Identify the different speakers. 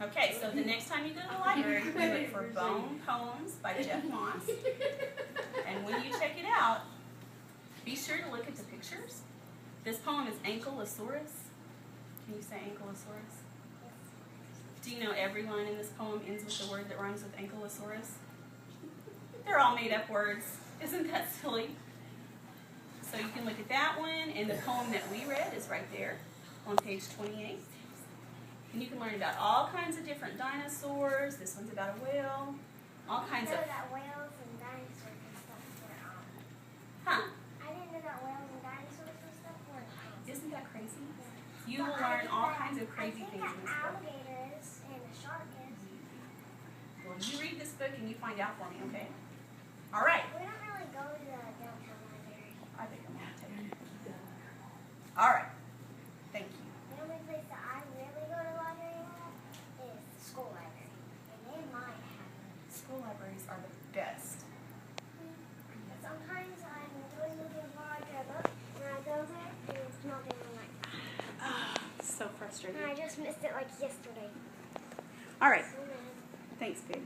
Speaker 1: Okay, so the next time you go to the library, you look for Bone Poems by Jeff Moss. And when you check it out, be sure to look at the pictures. This poem is Ankylosaurus. Can you say Ankylosaurus? Do you know every line in this poem ends with the word that rhymes with Ankylosaurus? They're all made up words. Isn't that silly? So you can look at that one, and the poem that we read is right there on page 28. And you can learn about all kinds of different dinosaurs. This one's about a whale. All kinds of...
Speaker 2: I didn't know that whales and dinosaurs and stuff were
Speaker 1: Huh?
Speaker 2: I didn't know that whales and dinosaurs and stuff were
Speaker 1: Isn't that crazy? You will learn all kinds of crazy things in this book.
Speaker 2: Alligator is and a shark is.
Speaker 1: Well, you read this book and you find out for me, okay? All right.
Speaker 2: We don't really go to the downtown library.
Speaker 1: I think I'm going to take it. All right. Thank you.
Speaker 2: The only place that I really go to the library at is the school library. And they might have one.
Speaker 1: School libraries are the best.
Speaker 2: But sometimes I'm really looking forward to a book, and I go there, and it's not even like that.
Speaker 1: So frustrating.
Speaker 2: And I just missed it like yesterday.
Speaker 1: All right.
Speaker 2: So mad.
Speaker 1: Thanks, babe.